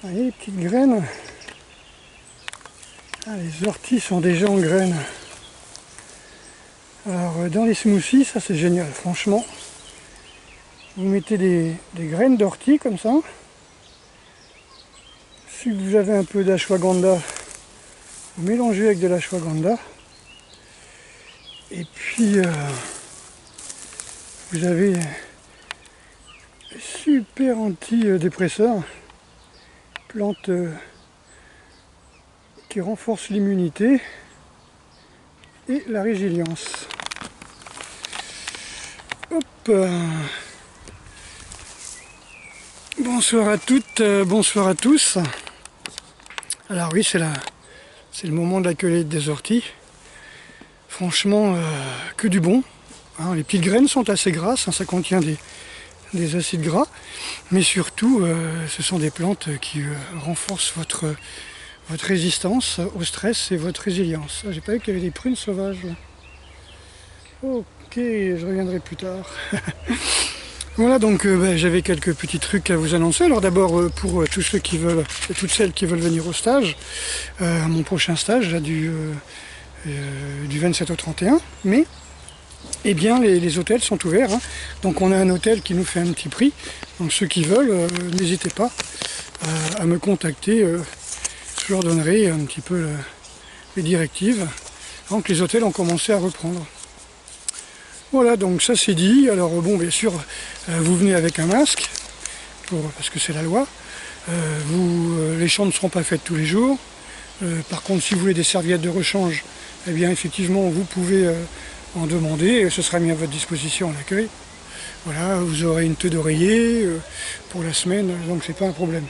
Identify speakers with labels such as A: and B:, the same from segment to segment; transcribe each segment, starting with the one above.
A: Vous voyez les petites graines? Ah, les orties sont déjà en graines. Alors dans les smoothies, ça c'est génial, franchement. Vous mettez des graines d'ortie comme ça. Si vous avez un peu d'ashwagandha, vous mélangez avec de l'ashwagandha. Et puis vous avez super antidépresseur, plante qui renforce l'immunité et la résilience. Hop. Bonsoir à toutes, bonsoir à tous. Alors oui, c'est le moment de la cueillette des orties. Franchement, que du bon. Hein, les petites graines sont assez grasses, hein, ça contient des acides gras, mais surtout, ce sont des plantes qui renforcent votre résistance au stress et votre résilience. Ah, j'ai pas vu qu'il y avait des prunes sauvages là. Ok, je reviendrai plus tard. Voilà, donc j'avais quelques petits trucs à vous annoncer. Alors d'abord, pour tous ceux qui veulent, et toutes celles qui veulent venir au stage, à mon prochain stage là, du 27 au 31 mai, eh bien les hôtels sont ouverts. Hein. Donc on a un hôtel qui nous fait un petit prix. Donc ceux qui veulent, n'hésitez pas à me contacter. Je leur donnerai un petit peu les directives. Donc les hôtels ont commencé à reprendre. Voilà, donc ça c'est dit. Alors bon, bien sûr, vous venez avec un masque, parce que c'est la loi. Les chambres ne seront pas faites tous les jours. Par contre, si vous voulez des serviettes de rechange, eh bien effectivement, vous pouvez en demander, et ce sera mis à votre disposition à l'accueil. Voilà, vous aurez une tête d'oreiller pour la semaine, donc c'est pas un problème.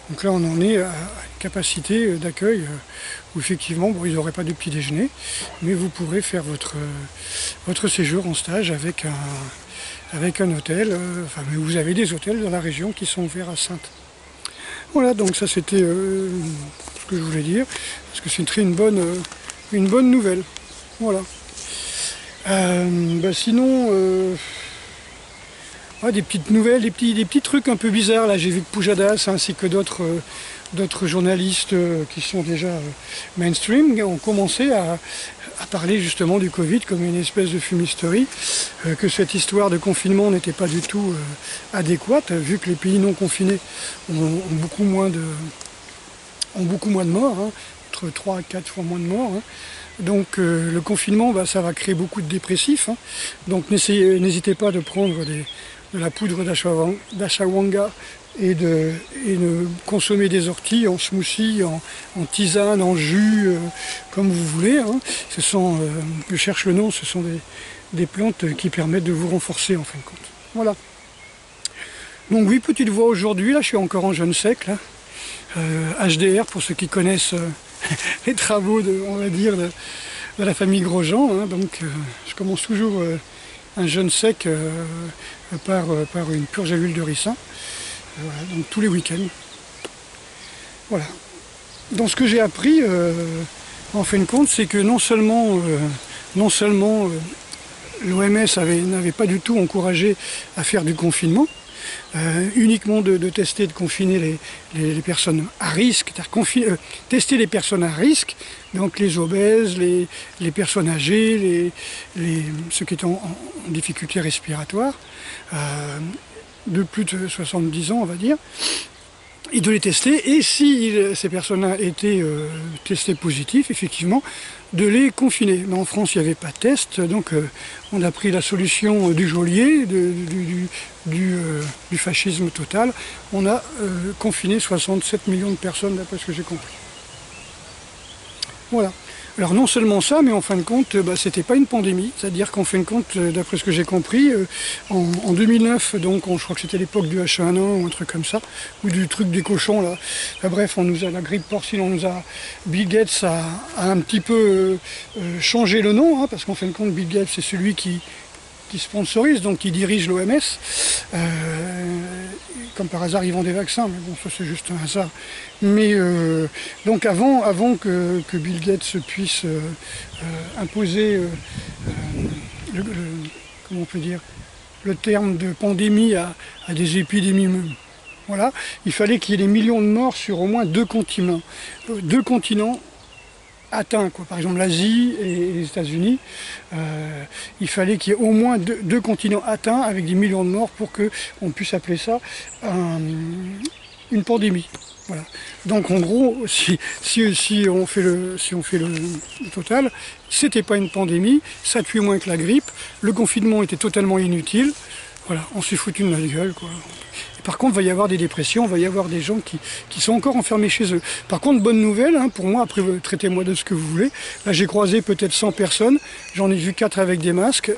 A: Donc là, on en est à capacité d'accueil où effectivement, bon, ils n'auraient pas de petit déjeuner, mais vous pourrez faire votre séjour en stage avec un hôtel. Enfin, mais vous avez des hôtels dans la région qui sont ouverts à Saintes. Voilà, donc ça c'était ce que je voulais dire, parce que c'est une bonne nouvelle. Voilà. Sinon, des petites nouvelles, des petits trucs un peu bizarres. Là, j'ai vu que Pujadas ainsi que d'autres journalistes qui sont déjà mainstream ont commencé à parler justement du Covid comme une espèce de fumisterie, que cette histoire de confinement n'était pas du tout adéquate, vu que les pays non confinés ont beaucoup moins de morts, hein, entre 3 à 4 fois moins de morts. Hein. Donc le confinement, ça va créer beaucoup de dépressifs. Hein. Donc n'hésitez pas de prendre de la poudre d'ashwagandha et de consommer des orties en smoothie, en tisane, en jus, comme vous voulez. Hein. Je cherche le nom, ce sont des plantes qui permettent de vous renforcer en fin de compte. Voilà. Donc oui, petite voix aujourd'hui, là je suis encore en jeûne sec, là. HDR pour ceux qui connaissent les travaux de la famille Grosjean. Hein. Donc je commence toujours un jeûne sec par une purge à l'huile de ricin. Voilà, donc tous les week-ends. Voilà. Donc ce que j'ai appris, en fin de compte, c'est que non seulement l'OMS n'avait pas du tout encouragé à faire du confinement, uniquement de tester, de confiner les personnes à risque, tester les personnes à risque, donc les obèses, les personnes âgées, ceux qui étaient en difficulté respiratoire, de plus de 70 ans on va dire, et de les tester, et si ces personnes-là étaient testées positives, effectivement, de les confiner. Mais en France, il n'y avait pas de test, donc on a pris la solution du geôlier, du fascisme total. On a confiné 67 millions de personnes, d'après ce que j'ai compris. Voilà. Alors non seulement ça, mais en fin de compte, c'était pas une pandémie, c'est-à-dire qu'en fin de compte, d'après ce que j'ai compris, en 2009, donc je crois que c'était l'époque du H1N1 ou un truc comme ça, ou du truc des cochons là. Bref, la grippe porcine, Bill Gates a un petit peu changé le nom, hein, parce qu'en fin de compte, Bill Gates c'est celui qui sponsorise, donc qui dirige l'OMS. Comme par hasard, ils vendent des vaccins, mais bon, ça c'est juste un hasard. Mais donc avant que Bill Gates puisse imposer, comment on peut dire, le terme de pandémie à des épidémies Voilà, il fallait qu'il y ait des millions de morts sur au moins 2 continents. 2 continents atteints, quoi. Par exemple l'Asie et les États-Unis. Il fallait qu'il y ait au moins deux continents atteints avec des millions de morts pour qu'on puisse appeler ça une pandémie. Voilà. Donc en gros, si on fait le total, c'était pas une pandémie, ça tuait moins que la grippe, le confinement était totalement inutile. Voilà, on s'est foutu de notre gueule, quoi. Et par contre, il va y avoir des dépressions, il va y avoir des gens qui sont encore enfermés chez eux. Par contre, bonne nouvelle, hein, pour moi, après, traitez-moi de ce que vous voulez. Là, j'ai croisé peut-être 100 personnes, j'en ai vu 4 avec des masques.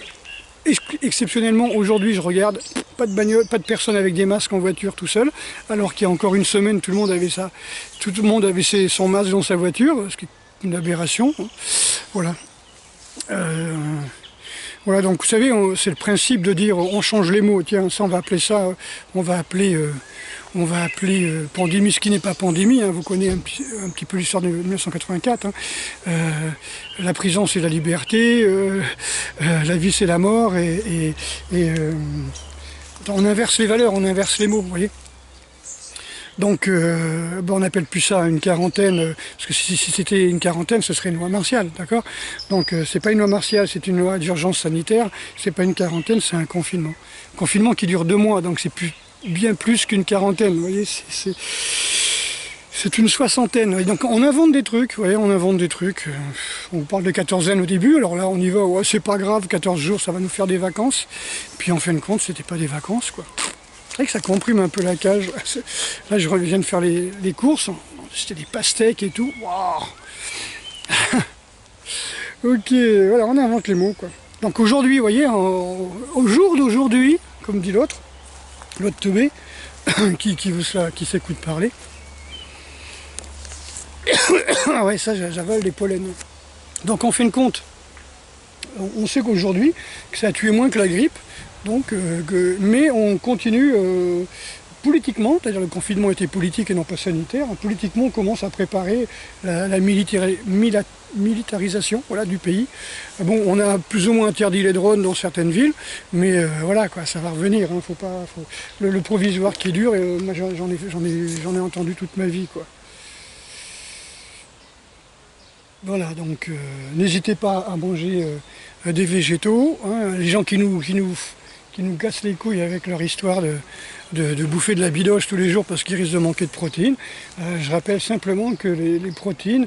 A: Exceptionnellement, aujourd'hui, je regarde, pas de bagnole, pas de personnes avec des masques en voiture tout seul, alors qu'il y a encore une semaine, tout le monde avait ça. Tout le monde avait son masque dans sa voiture, ce qui est une aberration. Hein. Voilà. Voilà, donc vous savez, c'est le principe de dire on change les mots. Tiens, ça on va appeler ça, on va appeler pandémie, ce qui n'est pas pandémie. Hein, vous connaissez un petit peu l'histoire de 1984. Hein. La prison c'est la liberté, la vie c'est la mort, on inverse les valeurs, on inverse les mots, vous voyez. Donc, on n'appelle plus ça une quarantaine, parce que si c'était une quarantaine, ce serait une loi martiale, d'accord? Donc, c'est pas une loi martiale, c'est une loi d'urgence sanitaire, c'est pas une quarantaine, c'est un confinement. Confinement qui dure 2 mois, donc c'est bien plus qu'une quarantaine, vous voyez, c'est une soixantaine. Donc, on invente des trucs, vous voyez, on invente des trucs. On parle de quatorzaine au début, alors là, on y va, ouais, c'est pas grave, 14 jours, ça va nous faire des vacances. Puis, en fin de compte, c'était pas des vacances, quoi. C'est vrai que ça comprime un peu la cage. Là, je viens de faire les courses. C'était des pastèques et tout. Wow. Ok, voilà, on invente les mots, quoi. Donc aujourd'hui, vous voyez, au jour d'aujourd'hui, comme dit l'autre teubé, qui s'écoute parler. Ah ouais, ça, j'avale les pollens. Donc, en fin de compte, on sait qu'aujourd'hui, que ça a tué moins que la grippe. Donc, mais on continue politiquement, c'est-à-dire le confinement était politique et non pas sanitaire. Politiquement, on commence à préparer la militarisation, voilà, du pays. Bon, on a plus ou moins interdit les drones dans certaines villes, mais voilà, quoi, ça va revenir. Hein, le provisoire qui dure, moi j'en ai entendu toute ma vie, quoi. Voilà, donc n'hésitez pas à manger des végétaux. Hein, les gens qui nous cassent les couilles avec leur histoire de bouffer de la bidoche tous les jours parce qu'ils risquent de manquer de protéines. Je rappelle simplement que les protéines,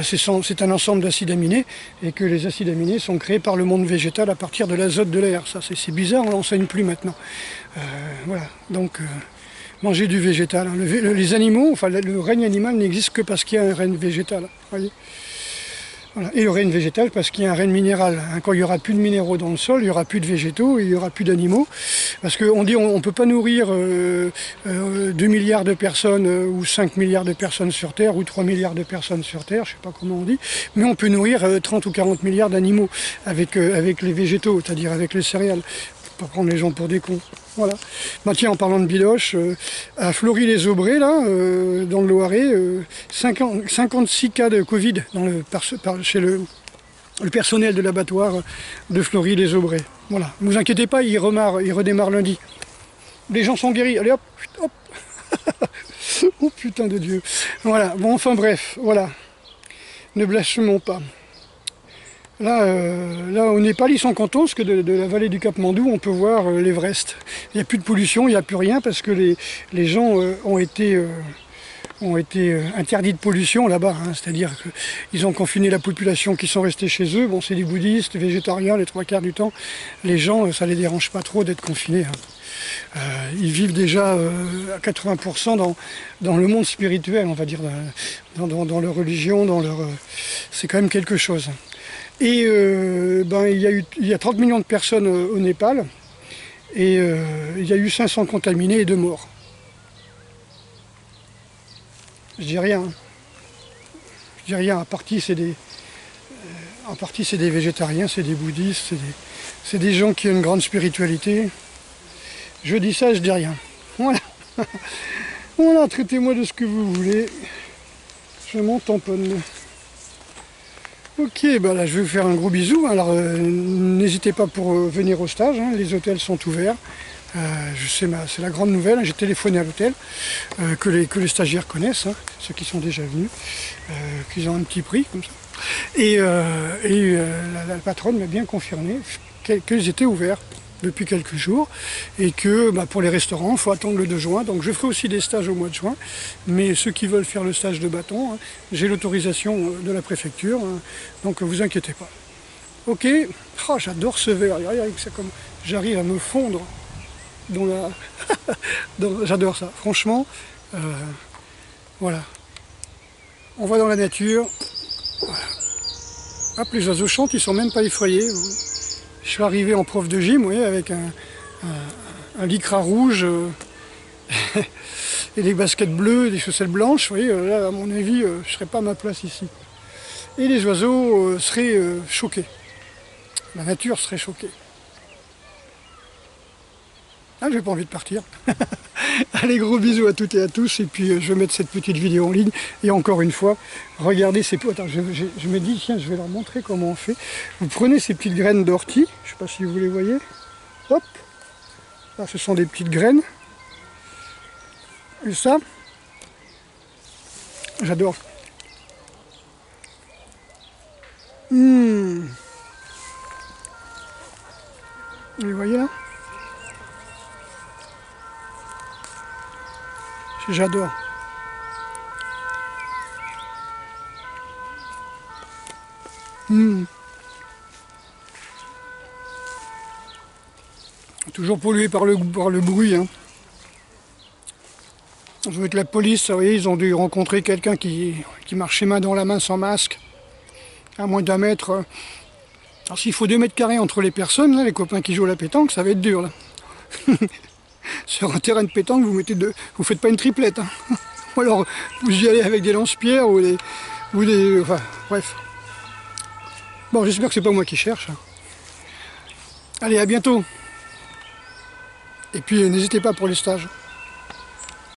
A: c'est un ensemble d'acides aminés et que les acides aminés sont créés par le monde végétal à partir de l'azote de l'air. Ça, c'est bizarre, on ne l'enseigne plus maintenant. Voilà, donc manger du végétal. Hein. Les animaux, enfin le règne animal n'existe que parce qu'il y a un règne végétal. Voyez. Voilà. Et le règne végétal parce qu'il y a un règne minéral. Hein. Quand il n'y aura plus de minéraux dans le sol, il n'y aura plus de végétaux, et il n'y aura plus d'animaux. Parce qu'on dit on ne peut pas nourrir 2 milliards de personnes ou 5 milliards de personnes sur Terre ou 3 milliards de personnes sur Terre, je ne sais pas comment on dit, mais on peut nourrir 30 ou 40 milliards d'animaux avec les végétaux, c'est-à-dire avec les céréales. Pas prendre les gens pour des cons. Voilà. Bah tiens, en parlant de bidoche, à Fleury-les-Aubrais, là, dans le Loiret, 56 cas de Covid chez le personnel de l'abattoir de Fleury-les-Aubrais. Voilà. Ne vous inquiétez pas, il redémarre lundi. Les gens sont guéris. Allez hop, hop. Oh putain de Dieu. Voilà. Bon, enfin bref, voilà. Ne blasphémons pas. Là, au Népal, ils sont contents parce que de la vallée du Cap Mandou, on peut voir l'Everest. Il n'y a plus de pollution, il n'y a plus rien parce que les gens ont été interdits de pollution là-bas. Hein. C'est-à-dire qu'ils ont confiné la population qui sont restés chez eux. Bon, c'est des bouddhistes, végétariens, les 3 quarts du temps. Les gens, ça ne les dérange pas trop d'être confinés. Hein. Ils vivent déjà à 80% dans le monde spirituel, on va dire, dans leur religion, c'est quand même quelque chose. Et il y a 30 millions de personnes au Népal et il y a eu 500 contaminés et 2 morts. Je dis rien. Je dis rien. En partie c'est des végétariens, c'est des bouddhistes, c'est des gens qui ont une grande spiritualité. Je dis ça, je dis rien. Voilà. Voilà, traitez-moi de ce que vous voulez. Je m'en tamponne. Ok, bah là je vais vous faire un gros bisou. Alors n'hésitez pas pour venir au stage, hein, les hôtels sont ouverts. Je sais, c'est la grande nouvelle, j'ai téléphoné à l'hôtel, que les stagiaires connaissent, hein, ceux qui sont déjà venus, qu'ils ont un petit prix comme ça. Et la patronne m'a bien confirmé qu'ils étaient ouverts depuis quelques jours et que pour les restaurants, il faut attendre le 2 juin. Donc je ferai aussi des stages au mois de juin, mais ceux qui veulent faire le stage de bâton, hein, j'ai l'autorisation de la préfecture, hein, donc vous inquiétez pas. Ok, oh, j'adore ce verre, comme j'arrive à me fondre dans la... J'adore ça, franchement, voilà. On va dans la nature, voilà. Hop, les oiseaux chantent, ils sont même pas effrayés. Je suis arrivé en prof de gym, vous voyez, avec un lycra rouge et des baskets bleues, des chaussettes blanches. Vous voyez, là, à mon avis, je ne serais pas à ma place ici. Et les oiseaux seraient choqués. La nature serait choquée. Ah, j'ai pas envie de partir. Allez, gros bisous à toutes et à tous. Et puis, je vais mettre cette petite vidéo en ligne. Et encore une fois, regardez ces... Attends, je me dis, tiens, je vais leur montrer comment on fait. Vous prenez ces petites graines d'ortie. Je sais pas si vous les voyez. Hop. Là, ce sont des petites graines. Et ça, j'adore. Vous les voyez là? J'adore. Toujours pollué par le bruit. Hein. Ça doit être la police, vous voyez, ils ont dû rencontrer quelqu'un qui marchait main dans la main sans masque, à moins d'1 mètre. Alors s'il faut 2 mètres carrés entre les personnes, là, les copains qui jouent à la pétanque, ça va être dur là. Sur un terrain de pétanque, vous faites pas une triplette. Hein. Ou alors vous y allez avec des lance-pierres ou des... Enfin, bref. Bon, j'espère que c'est pas moi qui cherche. Allez, à bientôt. Et puis n'hésitez pas pour les stages.